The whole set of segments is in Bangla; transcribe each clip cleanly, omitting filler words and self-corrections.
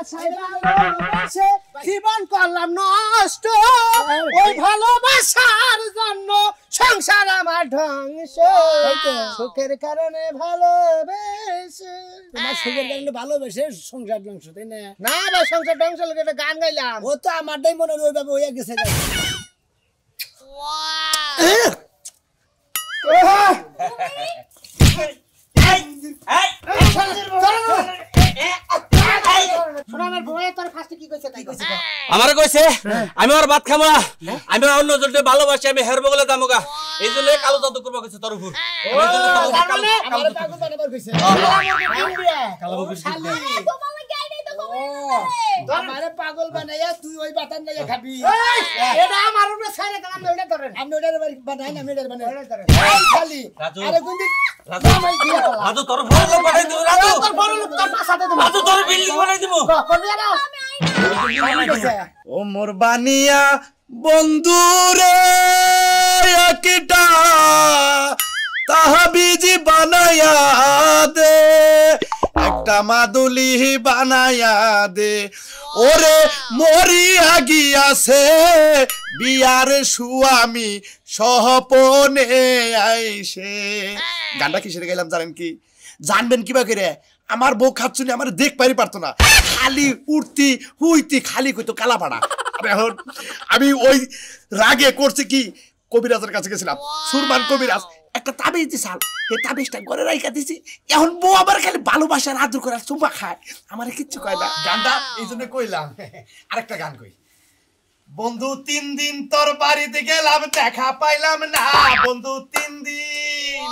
আশায় ভালোবেসে জীবন করলাম নষ্ট ওই ভালোবাসার জন্য সংসার আমার ধ্বংস সুখের কারণে ভালোবেসে তোমার সুখের কারণে ভালোবেসে সংসার ধ্বংস তাই না? না ভাই সংসার ধ্বংস লোক একটা গান গাইলাম ও তো আমারটাই মনে হয় ওইভাবে হয়ে গেছে আমার কইছে আমি আর ভাত খামা আমি অন্য জনকে ভালোবাসি আমি হেরবো বলে দামগা এই জন্য কালো জাদু করবো কইছে তোর উপর আমারে পাগল বানাইয়া তুই ওই বাতান নাই খাবি এটা আমার উপরে ছাইরে কাম ওটা ধরেন আমি ওটার বানাই না মেডার বানাই খালি রাজু আরে কোন দিন রাজু তোর বড় লোক বানাই দিব রাজু তোর বড় লোক তোর পাছাতে দেব রাজু তোর বিল্ডিং বানাই দিব করবি না ও মোর বানিয়া বন্ধুরে একটা তাহাবিজি বানায়া দে একটা মাদুলি বানায়া দে ওরে মরিয়া গিয়াছে বিয়ার সুয়ামী সহপনে আইসে। গানটা কিসের গাইলাম জানেন কি? জানবেন কিবা করে? আমার বউ খাচ্ছুনি আমার দেখ পারি পারতো না, খালি উঠতি হুইতি খালি কইতো কালাপাড়া। এখন আমি ওই রাগে করছি কি কবিরাজের কাছে গেছিলাম, সুরমান কবিরাজ একটা তাবিজ দিছাল, এই তাবিজটা ঘরে রাইখা দিছি। এখন বউ আবার খালি ভালোবাসার আদর করে চুমা খায়, আমার কিচ্ছু কয় না। গানটা এই জন্য কইলাম। আরেকটা গান কই, বন্ধু 3 দিন তোর বাড়িতে গেলাম দেখা পাইলাম না, বন্ধু 3 দিন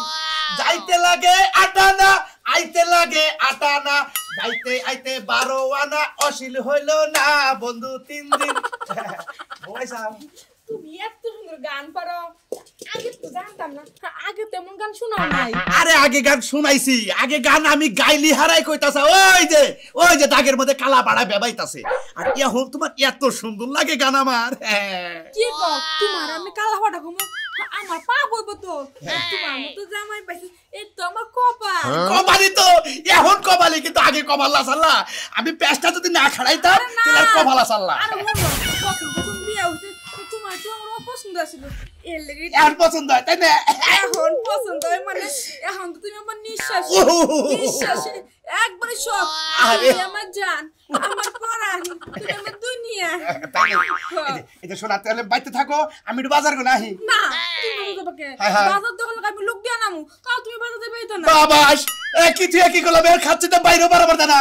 যাইতে লাগে 8 আনা আইতে লাগে 8 আনা, যাইতে আইতে 12 আনা অশীল হইল না, বন্ধু 3 দিন। তুমি এত সুন্দর গান পারো, আগে তো জানতাম না, আগে তেমন গান শোনাও নাই। আরে আগে গান শুনাইছি, আগে গান আমি গাইলি হারাই কইতাছে ওই যে দাগের মধ্যে কালা পাড়া বেবাইতাছে। আর এখন তোমার এত সুন্দর লাগে গান আমার। কি গো তোমার আমি কালা ফাটা ঘুমো, আমার পা বইব তো, তোমার মতো জামাই পাইছি, এই তো আমার কপাল। কপালি তো এখন কপালি, কিন্তু আগে কপাল আসাল্লা। আমি পেছটা যদি না খাড়াইতাম তাহলে আর কপাল আসাল্লা। আরে বলো কখন কখন বিয়ে হইছে তোমার তো আমার পছন্দ ছিল, এর লাগি এখন পছন্দ হয় তাই না? এখন পছন্দ হয় মানে এখন তো তুমি আমার নিঃশ্বাস নিঃশ্বাস একবারে সব, তুমি আমার জান, আমার পরাণ, তুমি আমার দুনিয়া। এই যে শোনা, তাহলে বাইতে থাকো, আমি একটু বাজার করে আহি। না তুমি তোমাকে বাজার দোকানে আমি লোক দিয়া নামু, তাও তুমি বাজার দেবে তো না। বাবাস কি তুই কি করলাম, এর খাচ্ছি তো বাইরেও বারবার না।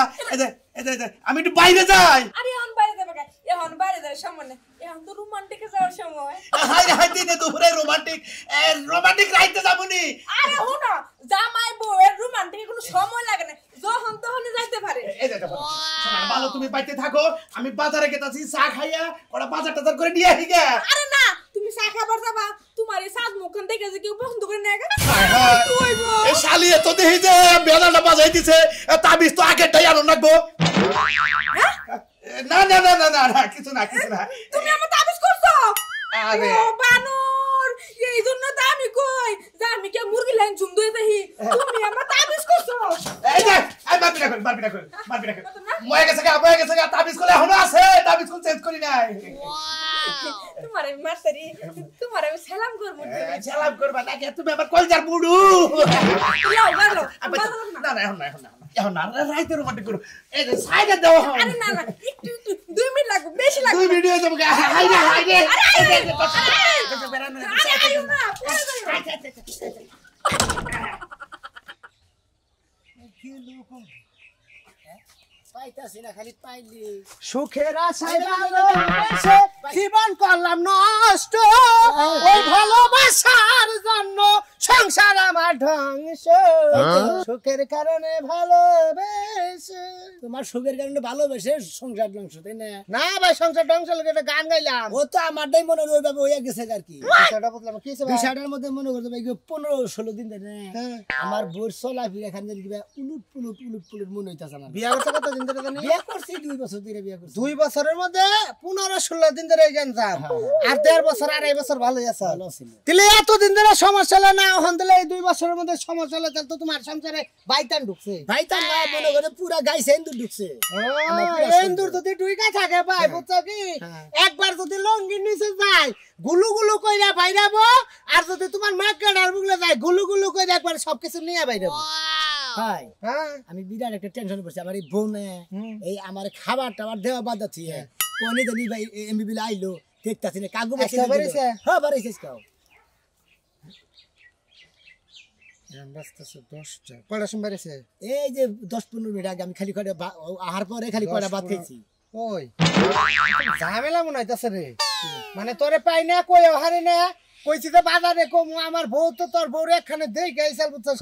এই যে আমি একটু বাইরে যাই। আরে এখন বাইরে যাবে কে? এখন বাইরে যাওয়ার সময় না, এখন তো রোমান্টিকে যাওয়ার সময়। হাই হাই দিনে দুপুরে রোমান্টিক রাইতে যাবনি। আরে হুনো জামাই বউয়ের রোমান্টিকে কোনো সময় লাগে না, যখন তখন যাইতে পারে। এই যে দেখো শোনা, ভালো তুমি বাইতে থাকো, আমি বাজারে গেতাছি, চা খাইয়া ওরা বাজার টাজার করে নিয়ে আসি গে। আরে না তুমি চা খাবার যাবা, তোমার এই সাজ মুখখান দেখে যে কেউ পছন্দ করে না। এই শালিয়ে তো দেখি যে বেলাটা বাজাই দিছে, তাবিজ তো আগেরটাই আনো রাখবো। না না না না না কিছু না কিছু না। তুমি আমার তাবিজ করছো? আরে ও বানর, এই জন্য তো আমি কই যে আমি কে মুরগি লাইন ঝুম দই দেহি, তুমি আমার তাবিজ করছো। এই যে আই মারবি না ময়ে গেছে গা তাবিজ করলে এখনো আছে, তাবিজ কল চেঞ্জ করি নাই। তোমার আমি মারতারি, তোমার আমি সালাম করব। সালাম করবা নাকি তুমি আবার কলজার বুড়ু? লাও গালো না না এখন না রাইতে রোমান্টিক করো। এই যে সাইডে দাও। আরে না না একটু 2 মিনিট লাগবে, বেশি লাগবে। 2 মিনিট হয়ে যাবে। হাই রে পাইতাছি না, খালি পাইলি সুখের আশায় ভালোবেসে জীবন করলাম নষ্ট ওই ভালোবাসার জন্য সংসার আমার ধ্বংস সুখের কারণে ভালোবেসে। তোমার সুখের কারণে ভালোবেসে সংসার ধ্বংস তাই না? না ভাই সংসার ধ্বংস লোক একটা গান গাইলাম ও তো আমারটাই মনে হয় ওইভাবে হয়ে গেছে আর কি। সেটা বললাম কি ভাই বিষয়টার মধ্যে মনে করতে ভাই 15-16 দিন ধরে আমার বোর চলা ফিরে এখান থেকে উলুট পুলুট মনে হইতাছে না। বিয়া করতে কত দিন ধরে জানি বিয়ে করছি 2 বছর ধরে বিয়ে করছি 2 বছরের মধ্যে 15-16 দিন ধরে এই গেঞ্জাম আর 1.5 বছর 2.5 বছর ভালোই আছে ভালো ছিল তাহলে এত দিন ধরে সমস্যা হলো না এখন তাহলে এই 2 বছরের মধ্যে সমস্যা হলো তাহলে তো তোমার সংসারে বাইতান ঢুকছে ভাই তার না মনে করে পুরা গাই সেন্দুর ঢুকছে এন্দুর যদি ঢুইকা থাকে ভাই বুঝছো কি একবার যদি লঙ্গির নিচে যায় গুলু গুলু কইরা বাইরাবো আর যদি তোমার মা কাটার বুগলে যায় গুলু গুলু কইরা একবার সবকিছু নিয়ে বাইরাবো ভাই হ্যাঁ আমি বিরাট একটা টেনশন করছি আমার এই বোনে এই আমার খাবার টাবার দেওয়া বাদ আছে কোনে জানি ভাই এমবি বিল আইলো দেখতাছি না কাগু বেশি আজকে বাড়িছে? হ্যাঁ বাড়িছে কাও কয়টা সময় বেড়েছে এই যে 10-15 মিনিট আগে আমি খালি কয়টা আহার পরে খালি কয়টা ভাত খেয়েছি ওই ঝামেলা মনে হইতাছে রে মানে তোরে পাই না কই হারে না কইছি যে বাজারে কম আমার বউ তো তোর বউর একখানে দেই গাইছাল বুঝছস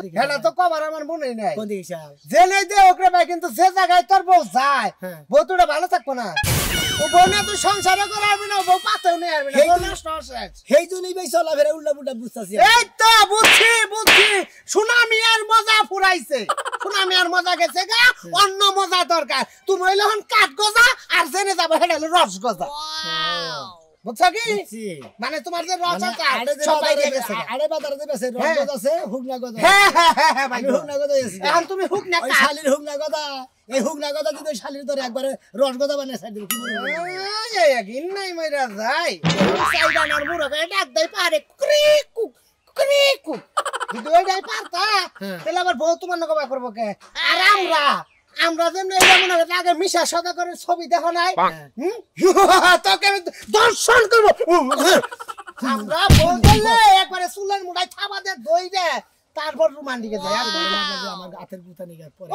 কি হেডা তো কবার আমার মনে নাই কোন দিকে চাল যে নাই দে ওকরে ভাই কিন্তু যে জায়গায় তোর বউ যায় বউ তোরা ভালো থাকবো না ও বউ না তুই সংসারও করাবি না বউ পাতেও নেই আরবি না বউ নষ্ট হচ্ছে সেই জন্যই ভাই চলা ফেরা উল্টা পুল্টা বুঝতাছি এই তো বুঝছি সুনামি আর মজা ফুরাইছে সুনামি আর মজা গেছে গা অন্য মজা দরকার তুমি হইলে হন কাঠ গজা আর জেনে যাবে হেডা হলো রস গজা বুঝছো কি মানে তোমার যে রস আছে সবাই গেছে আড়ে বাজারে যে বেছে রস আছে হুগনা গদা হ্যাঁ ভাই হুগনা গদা এসে এখন তুমি হুক না ওই শালির হুগনা গদা এই হুগনা গদা যদি শালির ধরে একবারে রস গদা বানিয়ে সাইড দিল কি বলবো গিন নাই মাইরা যাই সাইডানার মুড়া করে ডাক দেই পারে ক্রিকু ক্রিকু যদি ওই যাই পারতা তাহলে আবার বউ তোমার নকবা করবো কে আর আমরা যেমন এই যেমন আগে মিশা সদা করে ছবি দেখো নাই তোকে আমি দর্শন করবো আমরা বউ দিলে একবারে চুলের মুড়ায় থাবা দে দই দে তারপর রোমান্টিকে যায় আর আমার হাতের গুতা নিয়ে পরে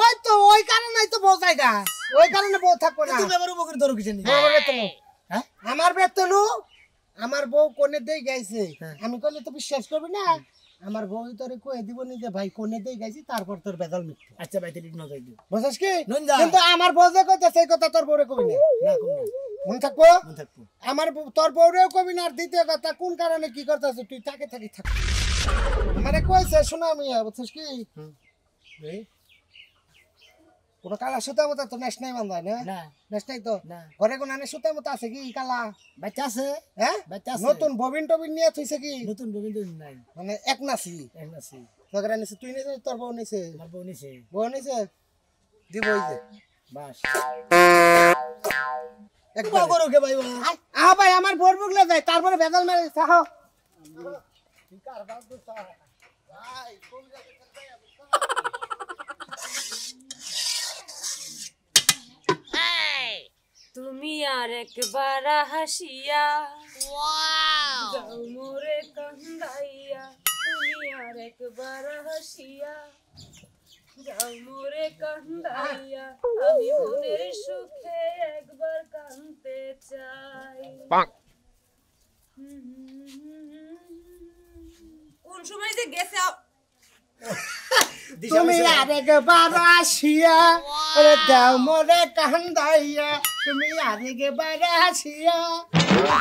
ওই তো ওই কারণেই তো বউ জায়গা ওই কারণে বউ থাকবো না তুমি আমার উপরে ধরো কিছু নেই হ্যাঁ আমার বেতনু আমার বউ কোনে দেই গাইছে আমি কইলে তো বিশ্বাস করবি না আমার বউ তোরে কই দিব নি যে ভাই কোনে দেই গাইছি তারপর তোর বেজাল মিথ্যা আচ্ছা ভাই তুই ন যাই দিও বুঝছস কি নন্দা। কিন্তু আমার বউ যে কইতে সেই কথা তোর বউরে কবি না না কোন মন থাকবো মন থাকবো আমার তোর বউরেও কবি না আর দ্বিতীয় কথা কোন কারণে কি করতেছ তুই তাকে থাকি থাক আমারে কইছে শোনা আমি বুঝছস কি এই কোন কালা সুতা মতো তো নেশ নাই বান্ধায় না না নেশ নাই তো না ঘরে কোন আনে সুতা মতো আছে কি কালা বাচ্চা আছে হ্যাঁ বাচ্চা আছে নতুন ববিন টবিন নিয়ে থইছে কি নতুন ববিন নাই মানে এক নাসি এমনাসি ঝগড়া নিছে তুই নিছে তোর বউ নিছে আমার বউ নিছে বউ নিছে দিব ওই যে বাস একবার করো কে ভাই ভাই আমার বোর বুগলে যায় তারপরে ভেজাল মারে চাহ তুমি আর একবার হাসিয়া যাও মোরে কান্দাইয়া তুমি আর একবার হাসিয়া যাও মোরে কান্দাইয়া আমি মনের সুখে একবার কাঁদতে চাই কোন সময় যে গেছে তুমি আরেকবার আসিয়া ওরে দাও মোরে কান্দাইয়া তুমি আরেকবার আসিয়া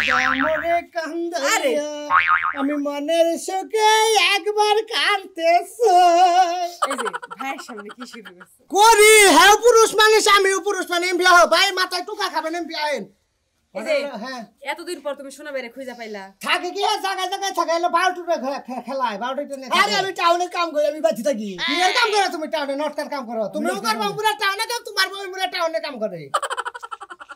দাও মোরে কান্দাইয়া আমি মনের সুখে একবার কাঁদতেছি এই যে ভাইয়ের সামনে কি শুরু করছে করি হ্যাঁ পুরুষ মানুষ আমিও পুরুষ মানে বিয়া হো ভাই মাথায় টুকা খাবেন বিয়া আইন এই যে হ্যাঁ এতদিন পর তুমি শোনা বেরে খুঁজা পাইলা থাকে কি জায়গায় জায়গায় থাকে এলো বারোটুটা খেলায় বারোটা আরে আমি টাউনে কাম করি আমি বাড়ি থাকি কি এর কাম করো তুমি টাউনে নটকার কাম করো তুমিও করবা পুরা টাউনে কাম তোমার বউ পুরা টাউনে কাম করে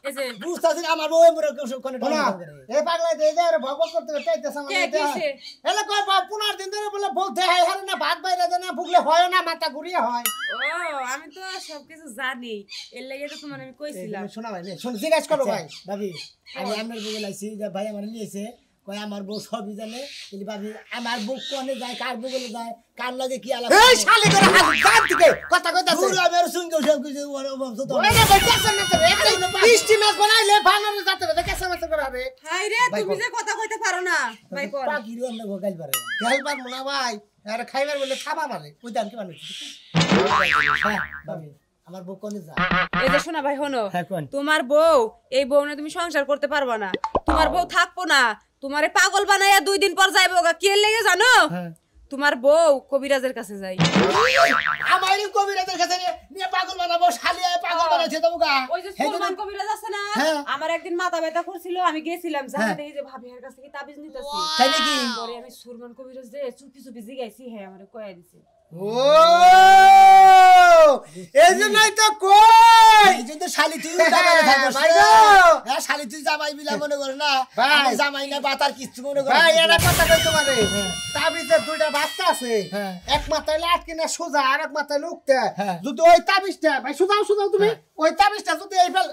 এই যে বুঝতাছি আমার বউ এমন কোন টাউনে কাম করে এ পাগলা দে দে রে ভগব করতে চাইতেছ কে আমাকে কিসে এলে কই 15 দিন ধরে বলে বলতে হয় হারে না ভাত বাইরে দেনা ভুগলে হয় না মাথা ঘুরিয়ে হয় ও আমি তো সবকিছু জানি এর লাগি তো তোমার আমি কইছিলাম শোনা ভাই নে শুন জিজ্ঞাসা করো ভাই ভাবি আমি আপনার বউ লাইছি যে ভাই আমার নিয়েছে কয় আমার বউ সবই জানে কিন্তু ভাবি আমার বউ কোনে যায় কার বউ বলে যায় কার লাগে কি আলাদা এই শালি করে হাত দাঁত দিকে কথা কইতাছে দূর আমি আর শুনকে সব কিছু ওর অবস্থা তো ওই না বেচাছ না রে বৃষ্টি মাছ বানাইলে বানানো যাতে রে কেসা মাছ করে হবে হাই রে তুমি যে কথা কইতে পারো না ভাই কর পাখির আমরা গোগাইল পারে খাইবার মনা ভাই আর খাইবার বলে খাবা পারে ওই দাম কি বানাইছিস হ্যাঁ ভাবি আমার বউ কোনে যায় এই যে শোনা ভাই হনো হ্যাঁ কোন তোমার বউ এই বউ না তুমি সংসার করতে পারবা না তোমার বউ থাকবো না তোমারে পাগল বানাইয়া 2 দিন পর যাইবো গা কি লেগে জানো তোমার বউ কবিরাজের কাছে যাই। আমারই কবিরাজের কাছে নিয়ে পাগল বানাবো, শালিয়া পাগল বানাইছে তোমরা। ওই যে সুরমান কবিরাজ আছে না, আমার একদিন মাথা ব্যথা করছিল, আমি গেছিলাম জানতে, এই যে ভাবির কাছে কি তাবিজ নিতেছি, তাই নাকি? পরে আমি সুরমান কবিরাজ যে চুপি চুপি জিগাইছি, হ্যাঁ আমারে কইয়া দিছে। ও এই জন্যই তো কই এই জন্য শালি তুই উল্টা করে থাকবস। ভাই গো। হ্যাঁ শালি তুই জামাই বিলা মনে করে না, ভাই। আমি জামাই না বাতার কিছু মনে করে। ভাই এটা কথা কই তোমারে তাবিজের দুইটা বাচ্চা আছে হ্যাঁ। এক মাথায় লাটকি না সোজা আর এক মাথায় লুকতে হ্যাঁ। যদি ওই তাবিজটা ভাই সুদাও তুমি ওই তাবিজটা যদি এই ফেল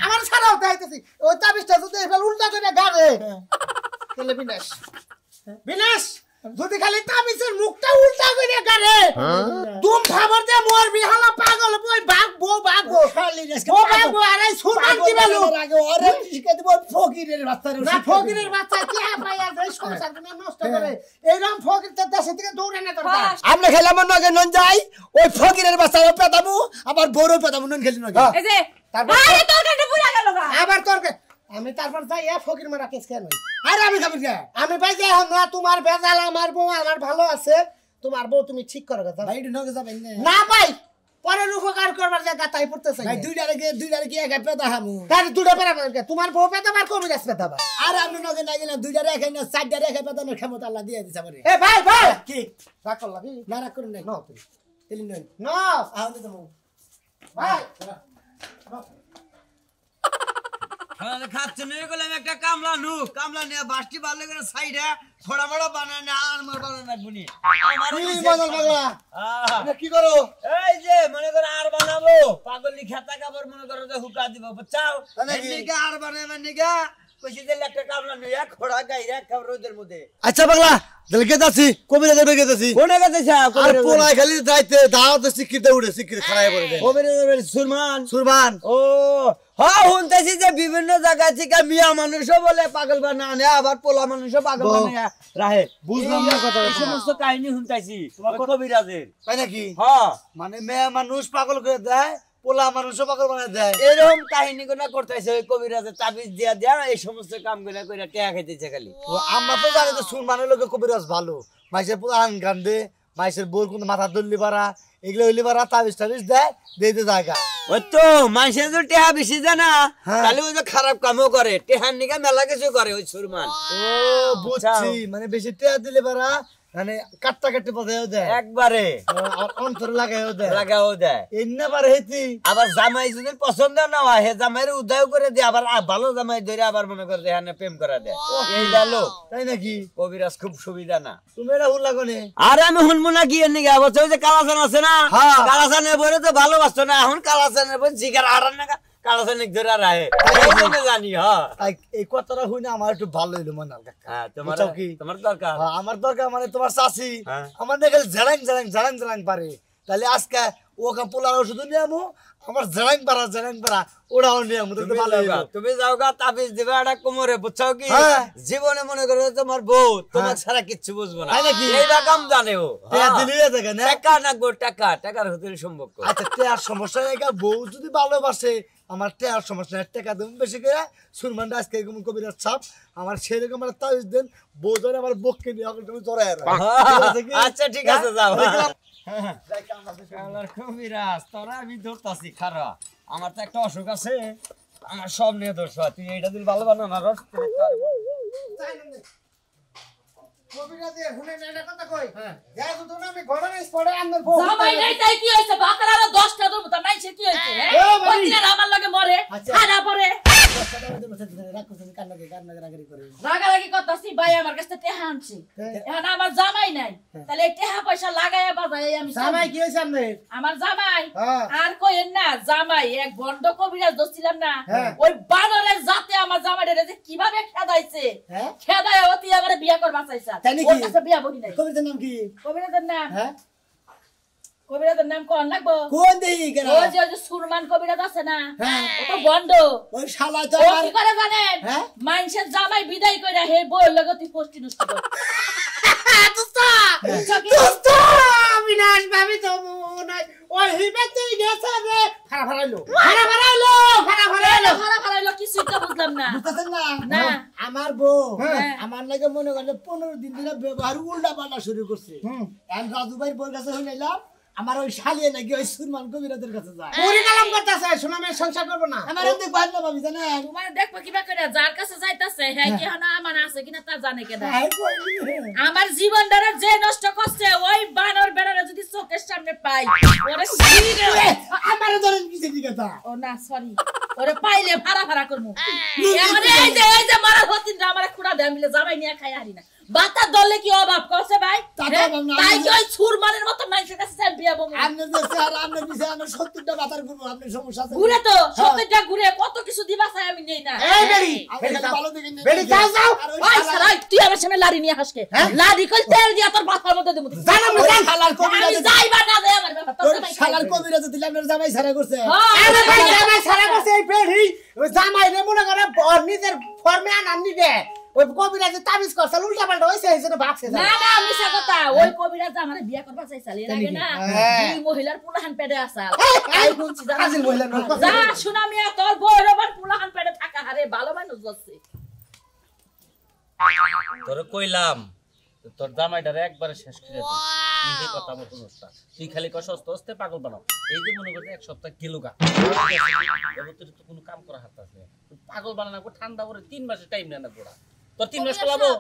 আমার ছাড়াও দেখাইতেছি ওই তাবিজটা যদি এই ফেল উল্টা করে গাড়ে তাহলে বিনাশ বিনাশ যদি খালি তাবিজের মুখটা উল্টা করে গাড়ে তুম খবর দে মোর বিহালা পাগল বই ভাগবো শালি আজকে ও ভাগবো আরে সুরমান কি বলো আগে ওরে শিখে দিব ফকিরের বাচ্চা। না ফকিরের বাচ্চা কি পাইয়া যায় সংসার তুমি নষ্ট করে এইরকম ফকির তো দেশে থেকে দৌড়ে না দরকার আমরা খেলাম নগে নন যাই, ওই ফকিরের বাচ্চা পেতামু, আবার বড় পেতামু নন খেলি নগে। এই যে তারপর আরে তরকারিটা পুরা গেল গা। আবার তোরকে আমি তারপর যাই ফকির মারা কেস কেন আরে আমি খাবি কে? আমি ভাই যাই না তোমার বেজাল আমার বউ আমার ভালো আছে তোমার বউ তুমি ঠিক করো কথা ভাই নগে যাবেন না? না ভাই পরের উপকার করবার জায়গা তাই পড়তেছে ভাই দুইটারে কি একা পেতাহামু? তার দুটো পেরাবে তোমার বউ পেতাম আর কবিরাজ পেতাম আর আমি নগে না গেলাম, দুইটারে একাই না চারটারে একাই পেতানোর ক্ষমতা আল্লাহ দিয়ে দিছে আমারে। এ ভাই ভাই কি রাগ করলা কি না রাগ করুন নাই, ন তুই তেলি নন ন আহলে তো ভাই খাচ্ছে নিয়ে গেলাম একটা কামলা নিয়ে বাসটি ভালো করে সাইডে থোড়া বড় বানায় না আর মার বানায় না গুনি কি বদল পাগলা কি করো এই যে মনে করো আর বানাবো পাগলি খেতা কাপড় মনে করো যে হুকা দিব বুঝছাও এদিকে আর বানাবে নিগা কইছি যে একটা কামলা নিয়ে খোড়া গাইরা খাবার রোদের মধ্যে। আচ্ছা পাগলা দেলকে যাচ্ছি, কবিরাজের বেগে যাচ্ছি। কোনে গেছে আর পোলাই খালি যাইতে দাওয়াত শিক্ষিতে উঠে শিক্ষিত খারাপ করে দেয়। কবিরাজের সুরমান ও হ্যাঁ শুনতেছি যে বিভিন্ন জায়গা থেকে মিয়া মানুষও বলে পাগল বানায় আবার পোলা মানুষও পাগল বানায় রাহে। বুঝলাম না কথা। এই সমস্ত কাহিনী শুনতেছি কবিরাজের, তাই নাকি? হ্যাঁ মানে মেয়ে মানুষ পাগল করে দেয়, পোলা মানুষও পাগল বানায় দেয়। এরকম কাহিনী গুলা করতেছে ওই কবিরাজের তাবিজ দিয়া দিয়া এই সমস্ত কাম গুলা করে টেয়া খাইতেছে খালি। তো আমরা তো জানি যে সুরমানের লোকে কবিরাজ ভালো, মাইসের পোলা আন কান্দে, মাইসের বোর কিন্তু মাথা দল্লি পারা এগুলো হইলে পারা তাবিজ টাবিজ দেয় দিতে জায়গা। ওই তো মানুষের যে টেহা বেশি জানা তাহলে ওই যে খারাপ কামও করে, টেহার নিকা মেলা কিছু করে ওই সুরমান। ও বুঝছি, মানে বেশি টেয়া দিলে পারা মানে কাটটা কাটতে পাঠাও দেয়, একবারে আর অন্তর লাগাইও দেয়, লাগাও দেয়। এন্না পারে হেতি। আবার জামাই যদি পছন্দ না হয় হে জামাইয়ের উদয় করে দিয়ে আবার ভালো জামাই ধরে আবার মনে করে এখানে প্রেম করা দেয়। এই গেলো তাই নাকি? কবিরাজ খুব সুবিধা না। তুমি এটা হুল্লা কোনে? আর আমি শুনবো না কি এর নিকে বলছে ওই যে কালাচান আছে না, হ্যাঁ। কালাচানের বইরে তো ভালোবাসতো না, এখন কালাচানের বই জিগার হারান না কালাচানিক ধরে রাহে জানি। হ্যাঁ এই কথাটা শুনে আমার একটু ভালো হইলো মনে হয়। হ্যাঁ, তোমার বুঝছো কি? তোমার দরকার হ্যাঁ, আমার দরকার মানে তোমার চাচি হ্যাঁ। আমার দেখে ঝাড়াং ঝাড়াং ঝাড়াং ঝাড়াং পারে, তাহলে আজকে ওকে পোলার ওষুধ নিয়ে আমো, আমার ঝাড়াং পারা ওরাও নিয়ে আমো, তাহলে তো ভালো হইলো। তুমি যাও গা তাবিজ দিবে একটা কোমরে, বুঝছো কি? হ্যাঁ। জীবনে মনে করো তোমার বউ তোমার ছাড়া কিচ্ছু বুঝবো না, তাই নাকি? এই রকম জানে ও। টেয়া দিলেই থাকে না? টাকা না গো, টাকার হতে সম্ভব। আচ্ছা টেয়ার সমস্যা নাই, বউ যদি ভালোবাসে আমার টেয়ার সমস্যা নাই, টাকা দেবো বেশি করে। সুরমানটা আজকে এরকম কবিরাজ ছাপ আমার সেরকম একটা তাবিজ দেন, বউ ধরে আমার বককে নিয়ে তুমি জড়াই আচ্ছা ঠিক আছে যাও। কবিরাজ তোরা আমি ধরতাছি খারা, আমার তো একটা অসুখ আছে, আমার সব নিয়ে ধরছ, তুই এইটা দিল ভালো বানা না রস কবিরাজের শুনে না এটা কথা কই যা তো না আমি ঘরে পড়ে আন্দার বউ জামাই নাই তাই কি হইছে, বাকরারা 10টা ধরব তা নাই সে কি হইছে? ওই দিন আমার লগে মরে খানা পরে রাগারাগি করতাছি, ভাই আমার কাছে টেহা আনছে, এখন আমার জামাই নাই, তাহলে এই টেহা পয়সা লাগাইয়া বাজাই আমি জামাই কি হইছে আমনে আমার জামাই হ্যাঁ। আর কইেন না, জামাই এক বন্ড কবিরাজ দছিলাম না, হ্যাঁ। ওই বানরের জাতে আমার জামাইরে যে কিভাবে খেদাইছে, হ্যাঁ? খেদায় অতি আমারে বিয়া করবা চাইছে, তাই নাকি? ওর কাছে বিয়া বলি নাই। কবিতার নাম কি? কবিরাজের নাম, হ্যাঁ কবিরাজের নাম কোন লাগবো? কোন দেই কেন? ওই যে সুরমান কবিরাজ আছে না, হ্যাঁ। ও তো বন্ড, ওই শালা তো ও আমার কি করে জানেন? হ্যাঁ? মানুষের জামাই বিদায় কইরা হে বউর লগে তুই পোস্টি নষ্ট কর। বুঝছো কি? বিনাশ ভাবি তো নাই ওই হিবেতে গেছে রে ফাড়াইলো ফাড়া ফাড়াইলো, কিছুই তো বুঝলাম না। বুঝতেছেন না? না। আমার বউ হ্যাঁ। আমার লাগে মনে করলে 15 দিন ধরে ব্যবহার উল্টা পাল্টা শুরু করছে এখন রাজু ভাই বউর কাছে হইলাম আমার ওই শালিয়ে নাকি ওই সুরমান কবিরাজের কাছে যায় পুরি কালাম করতেছে সুনামের সংসার করবো না আমার এদিক ভাই না ভাবি জানেন তোমার দেখবো কিবা করে যার কাছে যাইতাছে হ্যাঁ কি না আমার আছে কিনা তা জানে কেনা ভাই কইলি আমার জীবনটারে যে নষ্ট করছে ওই বানর বেড়ারে যদি চোখের সামনে পাই ওরে শিরে আমার ধরেন কিসের দিকে তা ও না সরি ওরে পাইলে ভাড়া ভাড়া করমু আমারে এই যে মারা হতিনটা আমারে খুড়া দেয়া মিলে জামাই নিয়ে খাই হারি না বাতা দলে কি অভাব করছে ভাই তা তো অভাব না। তাই কি ওই সুরমানের মতো মানুষের কাছে চ্যাম্পিয়ন বমু আপনি যে আর আপনি পিছে আমার 70টা বাতার করব আপনি সমস্যা আছে ঘুরে তো সত্যিটা ঘুরে কত কিছু দিবা চাই আমি নেই না এই বেড়ি বেড়ি ভালো দেখে নেই বেড়ি যাও যাও ওই সারা তুই আমার সামনে লাড়ি নিয়ে হাসকে লাড়ি কল তেল দিয়া তোর মাথার মধ্যে দেবো জানাম না জান শালার আমি কবিরাজ যাইবা না যাই আমার ব্যাপার তোর তোর শালার কবিরাজ দিলে আপনার জামাই ছাড়া করছে আরে ভাই জামাই সারা করছে এই বেড়ি ওই জামাই রে মনে করে নিজের ফর্মে আনার নিবে ওই কবিরাজে তাবিজ করছে উল্টা পাল্টা হইছে এই জন্য ভাগছে না না মিছা কথা ওই কবিরাজ আমারে বিয়া করবা চাইছাল এর আগে না দুই মহিলার পুলাহান পেটে আসাল তাই বলছি কাজিল মহিলা নয়। যা শোনা মিয়া তোর বউরবার পুলাহান পেটে থাকা হারে ভালো মানুষ যাচ্ছে তোরে কইলাম তোর জামাইটারে একবারে শেষ করে দে তুই যে কথা আমার শুনছ না তুই খালি কষ্ট অস্তে অস্তে পাগল বানাও এই যে মনে করতে এক সপ্তাহ গেলুগা এবার তোর তো কোনো কাম করা হাত আছে তুই পাগল বানানা কো ঠান্ডা করে 3 মাসের টাইম নেনা গোড়া তোর 3 মাস লাগবো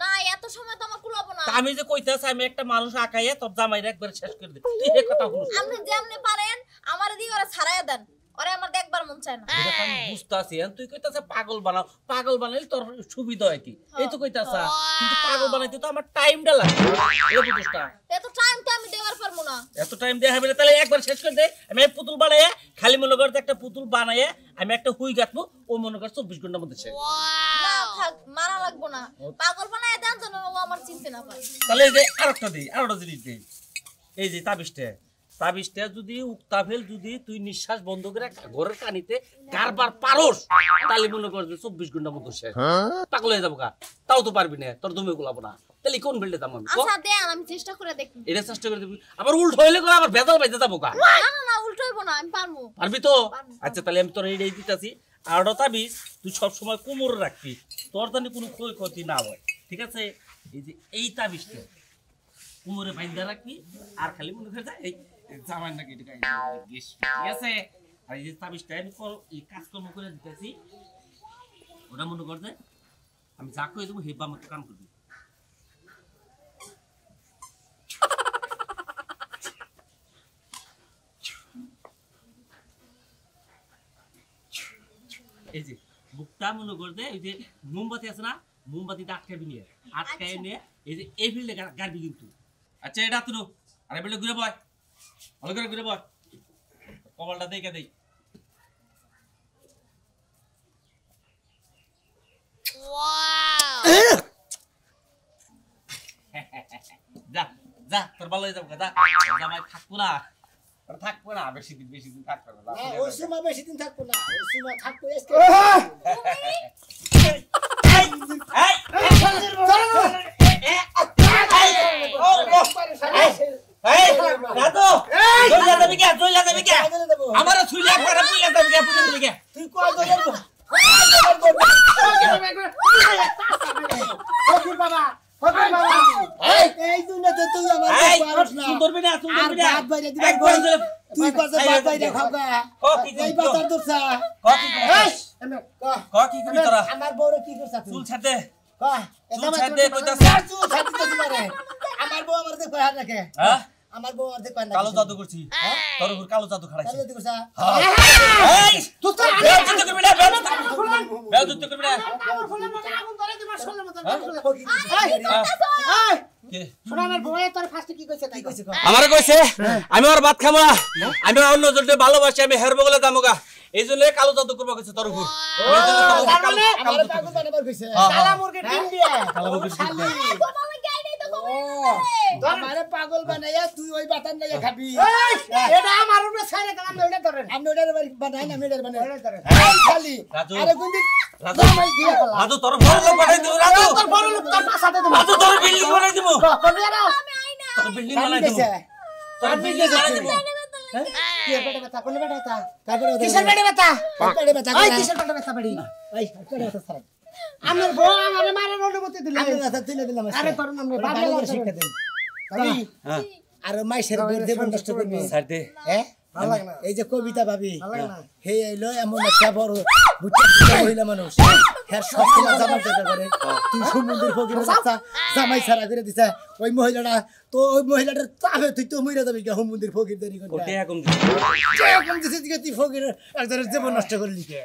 না এত সময় তো আমার কুলাবো না তা আমি যে কইতাছি আমি একটা মানুষ আকাইয়া তোর জামাইরে একবারে শেষ করে দে তুই এই কথা শুনছ আপনি যেমনি পারেন আমার দিয়ে ওরা ছাড়াইয়া দেন ওরে আমার দেখবার মন চায় না এটা আমি বুঝতাছি আর তুই কইতাছ পাগল বানাও পাগল বানাইলে তোর সুবিধা হয় কি এই তো কইতাছ কিন্তু পাগল বানাইতে তো আমার টাইমটা লাগে এই বুঝছটা এত টাইম তো আমি দেওয়ার পারবো না এত টাইম দেয়া হবে না তাহলে একবার শেষ করে দে আমি এক পুতুল বানাইয়া খালি মনে করতে একটা পুতুল বানাইয়া আমি একটা হুই গাঁথবো ও মনে কর 24 ঘন্টার মধ্যে শেষ না থাক মারা লাগবো না পাগল বানায় দেন যেন ও আমার চিনতে না পারে তাহলে এই যে আরেকটা দেই আরেকটা জিনিস দেই এই যে তাবিজটা যদি উক্তাভেল যদি তুই নিঃশ্বাস বন্ধ করে ঘরের কানিতে কারবার পারোস তাহলে মনে কর যে 24 ঘন্টার মধ্যে শেষ পাগল হয়ে যাবো কা তাও তো পারবি না তোর দমে গুলাবো না তাহলে কোন বেল্টে দাম আমি আচ্ছা দেন আমি চেষ্টা করে দেখি এটা চেষ্টা করে দিবি আবার উল্টো হইলে করে আবার ভেজাল বাইতে যাবো কা না না না উল্টো হইবো না আমি পারবো পারবি তো আচ্ছা তাহলে আমি তোর এই দিতাছি আর তাবিজ তুই সব সময় কোমরে রাখবি তোর জানি কোনো ক্ষতি না হয় ঠিক আছে এই যে এই তাবিজটা কোমরে বাইন্ধা রাখবি আর খালি মনে করে যা এই জামাই নাকি এটা গেস ঠিক আছে আর এই যে তাবিজটা আমি এই কাজকর্ম করে দিতেছি ওরা মনে করতে আমি যা করে দেবো হেবা মতো কাম করবি এই যে বুকটা মনে করতে এই যে মোমবাতি আছে না মোমবাতিটা আটকাবি নিয়ে আটকায় নিয়ে এই যে এই ফিল্ডে গাড়বি কিন্তু আচ্ছা এটা তুলো আরে বেলে ঘুরে বয় ভালো করে ঘুরে বয় কপালটা দেখে দেই যা যা তোর ভালো হয়ে যাবো যা জামাই থাকবো না থাকবো না বেশি দিন থাকবো না ওই সময় বেশি দিন থাকবো না ওই সময় থাকবো আজকে তুই কয় দলের ফকির বাবা এই দুনিয়াতে তুই আমার পারছ না আর বাপ বাইরে দিবা তুই কথা বাপ বাইরে খাওগা এই বাতার দরছা আমার বউরে কি করছ তুই চুল ছাড় দে কয় চুল ছাড় দে কইতাছ চুল ছাড় দিতে পারে আমার বউ আমার দেখো হাত রাখে হ্যাঁ আমার বউ আর দেখো না কালো জাদু করছি তোর উপর কালো জাদু খাড়াইছি কালো দেখো সা এই তুই তো বেয়াদবি করবি না বেয়াদবি করবি না কে সোনামের বউয়ে তোর ফার্স্টে কি কইছে তাই কইছে আমারে কইছে আমি আর ভাত খাবো না আমি অন্য জনকে ভালোবাসি আমি হেরবো বলে দামগা এই জন্য কালো জাদু করবো কইছে তোর উপর আমার পাগল বানাবার কইছে কালা মুরগি ডিম দিয়ে কালো মুরগি ডিম দিয়ে। গোমালে গাই নেই তো গোমালে আমারে পাগল বানাইয়া তুই ওই বাতান লাইয়া খাবি এটা আমার উপরে ছাইরে দাম ওইটা ধরেন আমি ওটার বানাই না মেডার বানাই ওইটা ধরেন খালি রাজু। আরে কোনদিন রাজু রাজু তোর বড় লোক বানাই দিব রাজু তোর বড় লোক তোর পাছাতে দেব রাজু তোর বিল্ডিং বানাই দিব কবি না তোর বিল্ডিং বানাই দিব গেছে তোর বিল্ডিং বানাই দিব কি পেটে ব্যথা কোন পেটে ব্যথা তারপরে কিসের পেটে ব্যথা পেটে ব্যথা ওই করে কিসের পেটে ব্যথা বাড়ি এই পেটে ব্যথা ছাড় আমার বউ আমারে মারার অনুমতি দিলে আমি রাস্তা তুলে দিলাম আরে করুন আমরা বাবা শিক্ষা দেন ভাবি হ্যাঁ আর মাইশের দেব নষ্ট করবি ছাড় দে হ্যাঁ ভালো লাগে না এই যে কবিতা ভাবি ভালো লাগে না হে এলো এমন একটা বড় বুঝছিস মহিলা মানুষ হ্যাঁ সব সময় জামাই যেতে পারে তুই সমুদ্রের ফকির বাচ্চা জামাই ছাড়া করে দিছে ওই মহিলাটা তো ওই মহিলাটার চাপে তুই তো মরে যাবি সমুদ্রের ফকির দেরি করতে ওটা কম দিছি এরকম দিছে তুই ফকির একজনের জীবন নষ্ট করলি কে